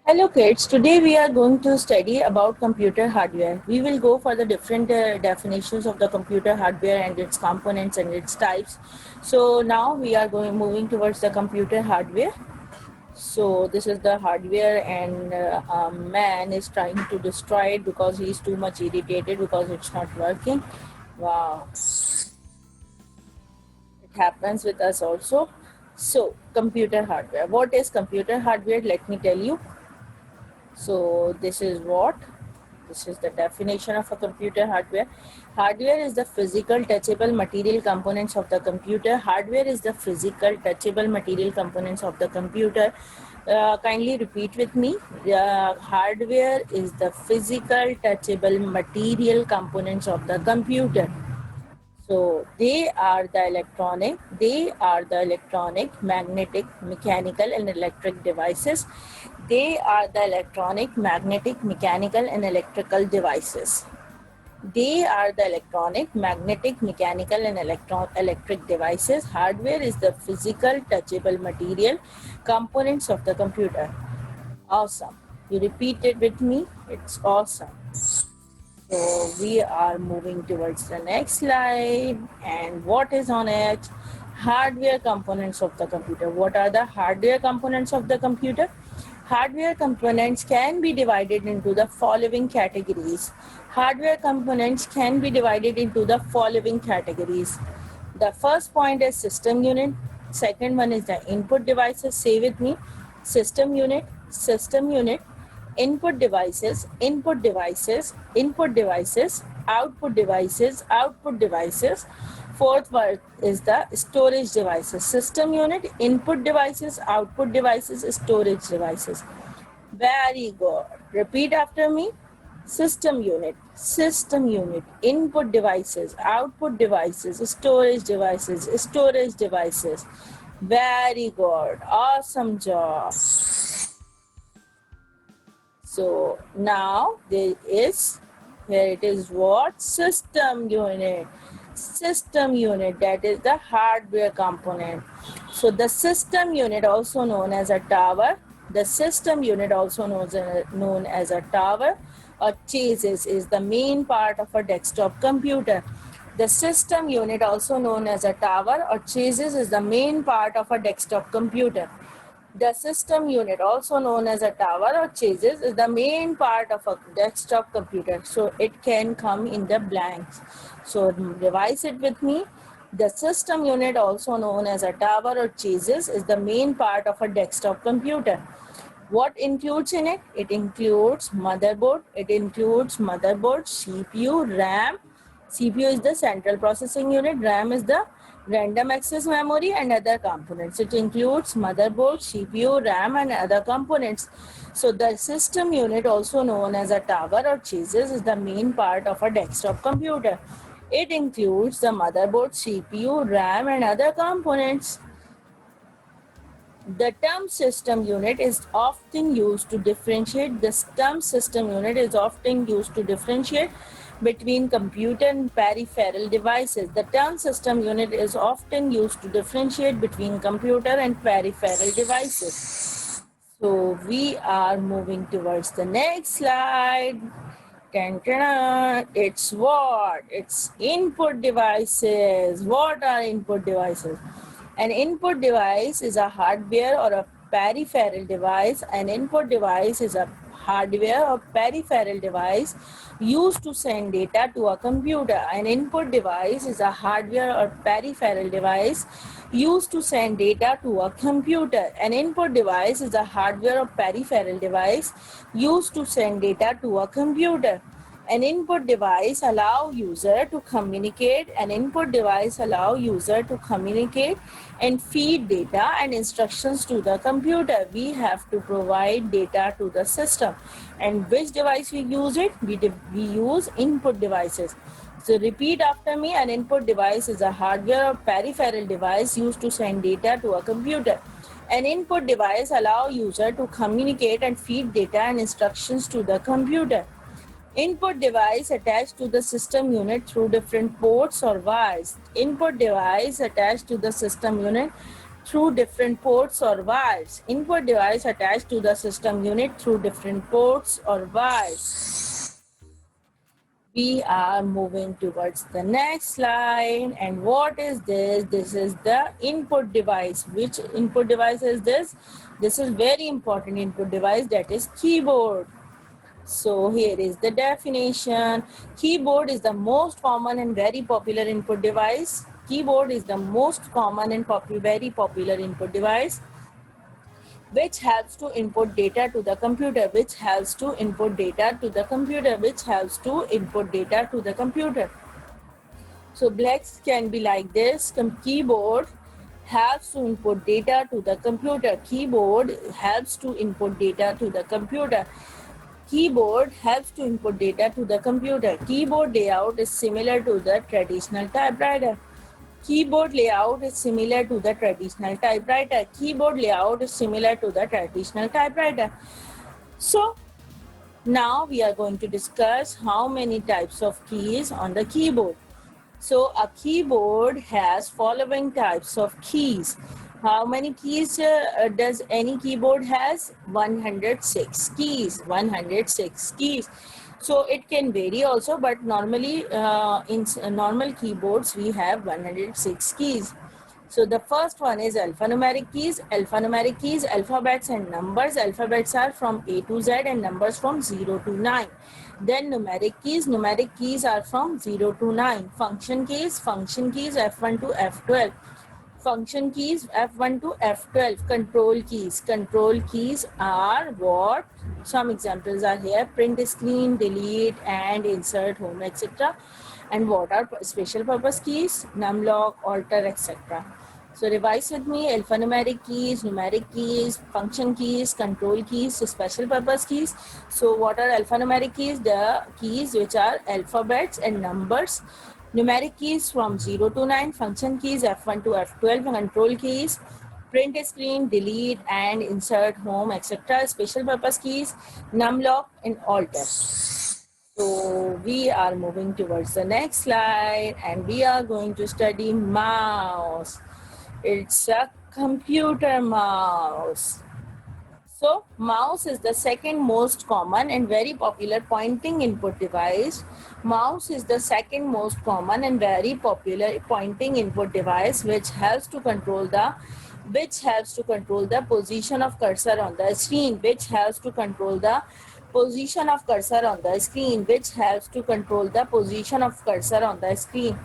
Hello kids, today we are going to study about computer hardware. We will go for the different definitions of the computer hardware and its components and its types. So now we are moving towards the computer hardware. So this is the hardware and a man is trying to destroy it because he is too much irritated because it's not working. Wow, it happens with us also. So computer hardware. What is computer hardware? Let me tell you. So this is the definition of a computer hardware. Hardware is the physical touchable material components of the computer. Hardware is the physical touchable material components of the computer. Kindly repeat with me. Hardware is the physical touchable material components of the computer. So they are the electronic, magnetic, mechanical and electric devices. They are the electronic, magnetic, mechanical and electrical devices. They are the electronic, magnetic, mechanical and electric devices. Hardware is the physical, touchable material components of the computer. Awesome. You repeat it with me. It's awesome. So we are moving towards the next slide. And what is on it? Hardware components of the computer. What are the hardware components of the computer? Hardware components can be divided into the following categories. Hardware components can be divided into the following categories. The first point is system unit. Second one is the input devices. Say with me. System unit, input devices, output devices. Fourth word is the storage devices. System unit, input devices, output devices, storage devices. Very good. Repeat after me. System unit, input devices, output devices, storage devices. Very good. Awesome job. So now here it is what? System unit. System unit, that is the hardware component. So the system unit, also known as a tower, or chassis, is the main part of a desktop computer. The system unit, also known as a tower or chassis, is the main part of a desktop computer. The system unit, also known as a tower or chassis, is the main part of a desktop computer. So it can come in the blanks. So revise it with me. The system unit, also known as a tower or chassis, is the main part of a desktop computer. What includes in it? It includes motherboard, CPU, RAM. CPU is the central processing unit, RAM is the random access memory and other components. It includes motherboard, CPU, RAM and other components. So the system unit, also known as a tower or chassis, is the main part of a desktop computer. It includes the motherboard, CPU, RAM and other components. The term system unit is often used to differentiate. Between computer and peripheral devices. The term system unit is often used to differentiate between computer and peripheral devices. So we are moving towards the next slide. It's what? It's input devices. What are input devices? An input device is a hardware or a peripheral device. An input device is a hardware or peripheral device used to send data to a computer. An input device is a hardware or peripheral device used to send data to a computer. An input device is a hardware or peripheral device used to send data to a computer. An input device allow user to communicate. And feed data and instructions to the computer. We have to provide data to the system. And which device we use it? We use input devices. So repeat after me. An input device is a hardware or peripheral device used to send data to a computer. An input device allow user to communicate and feed data and instructions to the computer. Input device attached to the system unit through different ports or wires. Input device attached to the system unit through different ports or wires. Input device attached to the system unit through different ports or wires. We are moving towards the next slide. And what is this? This is the input device. Which input device is this? This is very important input device, that is keyboard. So here is the definition. Keyboard is the most common and very popular input device. Keyboard is the most common and very popular input device which helps to input data to the computer, which helps to input data to the computer, which helps to input data to the computer. So blocks can be like this. Keyboard helps to input data to the computer. Keyboard helps to input data to the computer. Keyboard helps to input data to the computer. Keyboard layout is similar to the traditional typewriter. Keyboard layout is similar to the traditional typewriter. Keyboard layout is similar to the traditional typewriter. So now we are going to discuss how many types of keys on the keyboard. So a keyboard has following types of keys. How many keys does any keyboard has? 106 keys. 106 keys. So it can vary also, but normally in normal keyboards we have 106 keys. So the first one is alphanumeric keys. Alphanumeric keys, alphabets and numbers. Alphabets are from A to Z and numbers from 0 to 9. Then numeric keys. Numeric keys are from 0 to 9. Function keys F1 to F12. Function keys F1 to F12. Control keys. Control keys are what? Some examples are here: print screen, delete, and insert, home, etc. And what are special purpose keys? Numlock, alter, etc. So revise with me: alphanumeric keys, numeric keys, function keys, control keys, special purpose keys. So what are alphanumeric keys? The keys which are alphabets and numbers. Numeric keys from 0 to 9, function keys F1 to F12, control keys, print screen, delete, and insert, home, etc. Special purpose keys, numlock and alter. So we are moving towards the next slide and we are going to study mouse. It's a computer mouse. So mouse is the second most common and very popular pointing input device. Mouse is the second most common and very popular pointing input device which helps to control the position of cursor on the screen, which helps to control the position of cursor on the screen, which helps to control the position of cursor on the screen.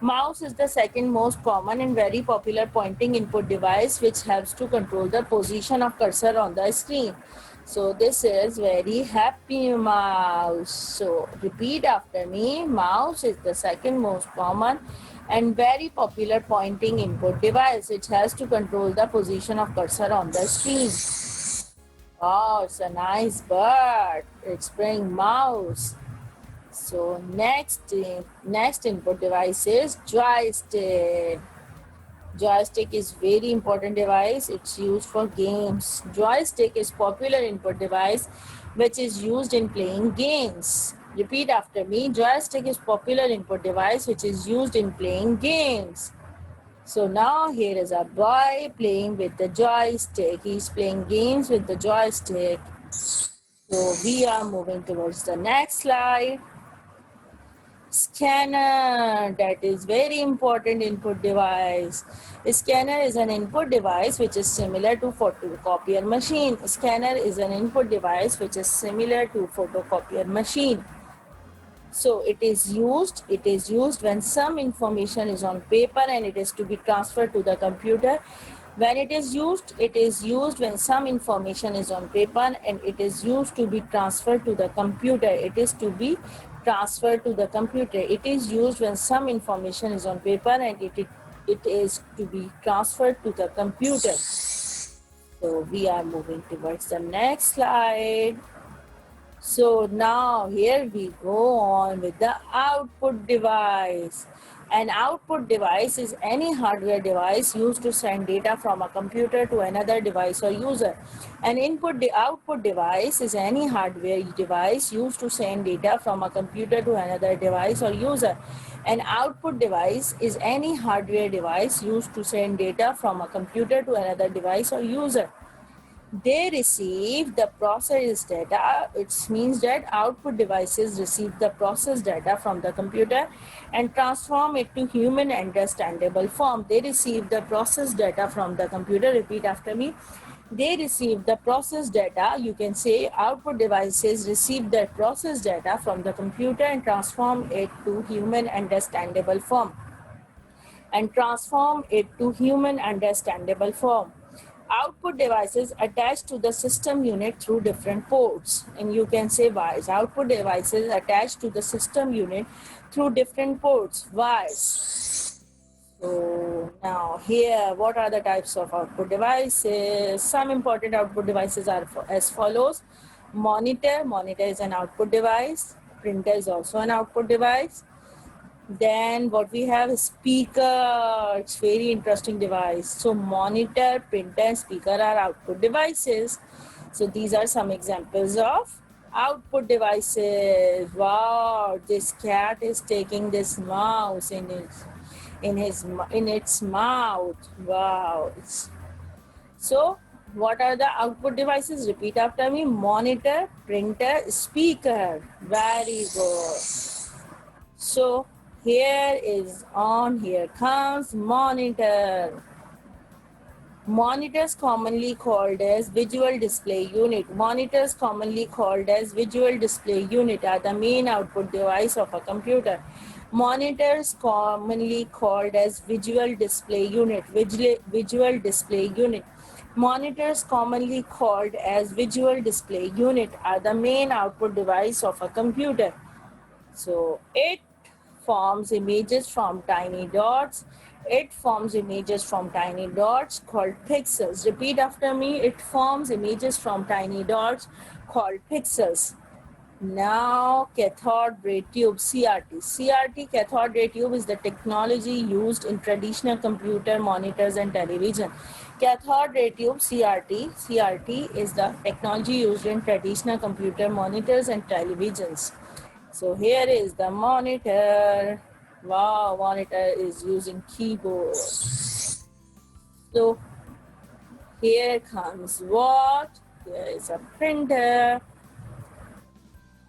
Mouse is the second most common and very popular pointing input device which helps to control the position of cursor on the screen. So this is very happy mouse. So repeat after me: mouse is the second most common and very popular pointing input device which has to control the position of cursor on the screen. Oh, it's a nice bird. It's playing mouse. So next input device is joystick. Joystick is very important device. It's used for games. Joystick is popular input device which is used in playing games. Repeat after me: joystick is popular input device which is used in playing games. So now here is a boy playing with the joystick. He's playing games with the joystick. So we are moving towards the next slide. Scanner, that is very important input device. Scanner is an input device which is similar to photocopier machine. Scanner is an input device which is similar to photocopier machine. So it is used when some information is on paper and it is to be transferred to the computer. When it is used when some information is on paper and it is used to be transferred to the computer. It is to be transferred to the computer. It is used when some information is on paper and it is to be transferred to the computer. So we are moving towards the next slide. So now here we go on with the output device. An output device is any hardware device used to send data from a computer to another device or user. An output device is any hardware device used to send data from a computer to another device or user. An output device is any hardware device used to send data from a computer to another device or user. They receive the processed data. It means that output devices receive the processed data from the computer and transform it to human understandable form. They receive the processed data from the computer. Repeat after me. They receive the processed data. You can say output devices receive the processed data from the computer and transform it to human understandable form. Output devices attached to the system unit through different ports. And you can say wires. Output devices attached to the system unit through different ports. Wires. So now here, what are the types of output devices? Some important output devices are as follows. Monitor. Monitor is an output device. Printer is also an output device. Then what we have is speaker. It's very interesting device. So monitor, printer, and speaker are output devices. So these are some examples of output devices. Wow, this cat is taking this mouse in its mouth. Wow. So what are the output devices? Repeat after me. Monitor, printer, speaker. Very good. So here comes monitor. Monitors commonly called as visual display unit. Monitors commonly called as visual display unit are the main output device of a computer. Monitors commonly called as visual display unit. Visual display unit. Monitors commonly called as visual display unit are the main output device of a computer. So it forms images from tiny dots. It forms images from tiny dots called pixels. Repeat after me. It forms images from tiny dots called pixels. Now cathode ray tube, CRT. CRT, cathode ray tube, is the technology used in traditional computer monitors and television. Cathode ray tube, CRT is the technology used in traditional computer monitors and televisions. So here is the monitor. Wow, monitor is using keyboard. So here comes what? Here is a printer.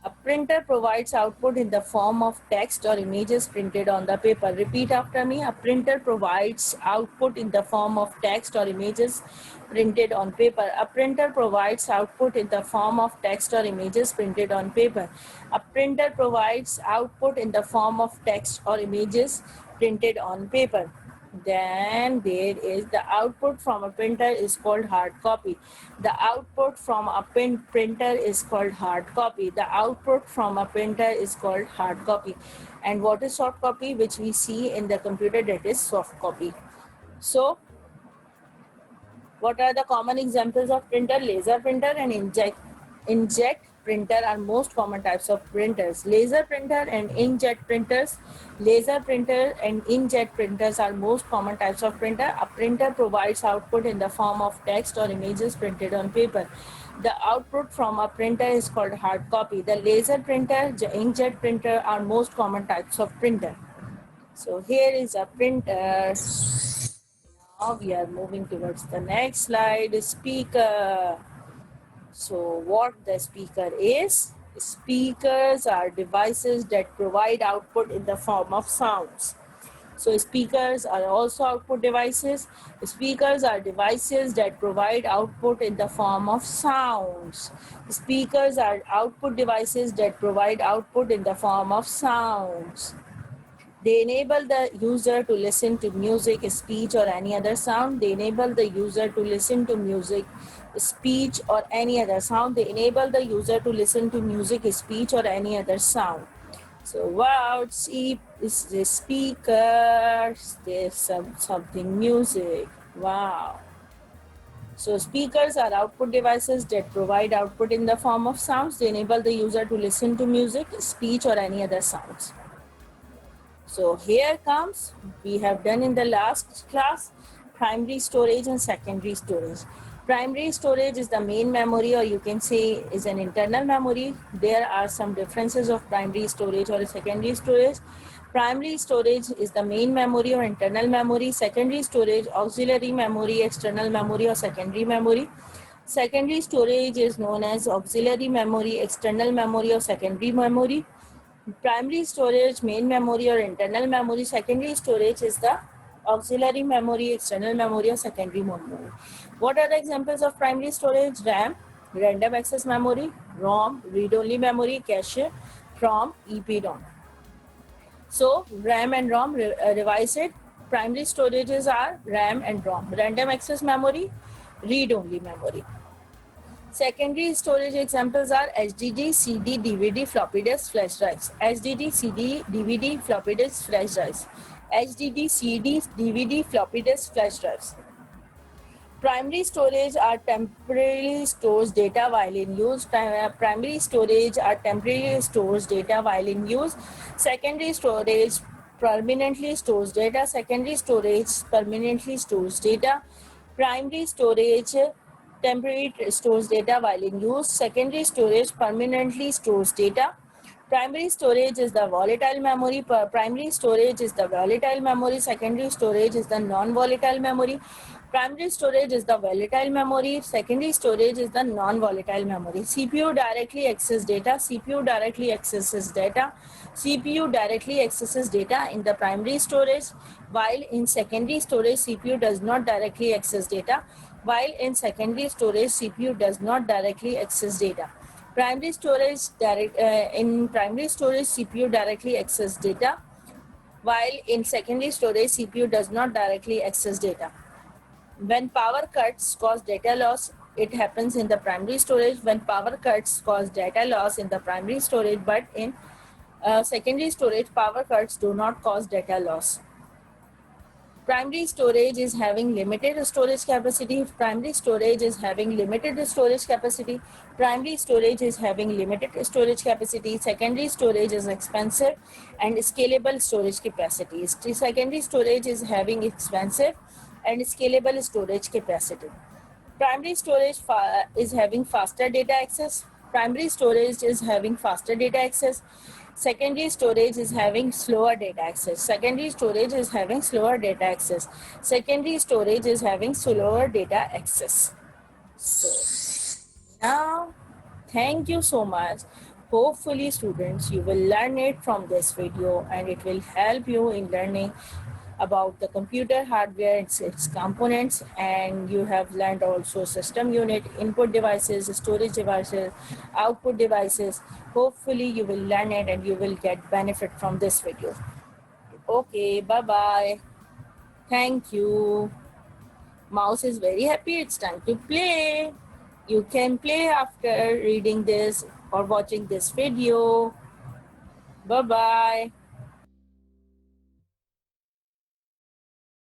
A printer provides output in the form of text or images printed on the paper. Repeat after me. A printer provides output in the form of text or images printed on paper. A printer provides output in the form of text or images printed on paper. A printer provides output in the form of text or images printed on paper. Then there is the output from a printer is called hard copy. The output from a printer is called hard copy. The output from a printer is called hard copy. And what is soft copy? Which we see in the computer, that is soft copy. So what are the common examples of printer? Laser printer and inkjet printer are most common types of printers. Laser printer and inkjet printers. Laser printer and inkjet printers are most common types of printer. A printer provides output in the form of text or images printed on paper. The output from a printer is called hard copy. The laser printer, the inkjet printer are most common types of printer. So here is a printer. Now we are moving towards the next slide, speaker. So what the speaker is? Speakers are devices that provide output in the form of sounds. So speakers are also output devices. Speakers are devices that provide output in the form of sounds. Speakers are output devices that provide output in the form of sounds. They enable the user to listen to music, speech, or any other sound. They enable the user to listen to music, speech, or any other sound. They enable the user to listen to music, speech, or any other sound. So wow, see, is the speakers, there's something music. Wow. So speakers are output devices that provide output in the form of sounds. They enable the user to listen to music, speech, or any other sounds. So here comes, we have done in the last class, primary storage and secondary storage. Primary storage is the main memory, or you can say is an internal memory. There are some differences of primary storage or secondary storage. Primary storage is the main memory or internal memory. Secondary storage, auxiliary memory, external memory, or secondary memory. Secondary storage is known as auxiliary memory, external memory, or secondary memory. Primary storage, main memory or internal memory. Secondary storage is the auxiliary memory, external memory, or secondary memory. What are the examples of primary storage? RAM, random access memory; ROM, read-only memory; cache; ROM, EPROM. So RAM and ROM, revise it. Primary storages are RAM and ROM. Random access memory, read-only memory. Secondary storage examples are HDD, CD, DVD, floppy disk, flash drives. HDD, CD, DVD, floppy disk, flash drives. HDD, CD, DVD, floppy disk, flash drives. Primary storage are temporarily stores data while in use. Primary storage are temporarily stores data while in use. Secondary storage permanently stores data. Secondary storage permanently stores data. Primary storage temporarily stores data while in use. Secondary storage permanently stores data. Primary storage is the volatile memory. Primary storage is the volatile memory. Secondary storage is the non-volatile memory. Primary storage is the volatile memory. Secondary storage is the non-volatile memory. CPU directly accesses data. CPU directly accesses data. CPU directly accesses data in the primary storage, while in secondary storage, CPU does not directly access data. While in secondary storage, CPU does not directly access data. Primary storage in primary storage, CPU directly access data, while in secondary storage, CPU does not directly access data. When power cuts cause data loss, it happens in the primary storage. When power cuts cause data loss in the primary storage, but in secondary storage, power cuts do not cause data loss. Primary storage is having limited storage capacity. Primary storage is having limited storage capacity. Primary storage is having limited storage capacity. Secondary storage is expensive and scalable storage capacity. Secondary storage is having expensive and scalable storage capacity. Primary storage is having faster data access. Primary storage is having faster data access. Secondary storage is having slower data access. Secondary storage is having slower data access. Secondary storage is having slower data access. So now, thank you so much. Hopefully, students, you will learn it from this video and it will help you in learning about the computer hardware, its components, and you have learned also system unit, input devices, storage devices, output devices. Hopefully you will learn it and you will get benefit from this video. Okay, bye-bye. Thank you. Mouse is very happy. It's time to play. You can play after reading this or watching this video. Bye-bye.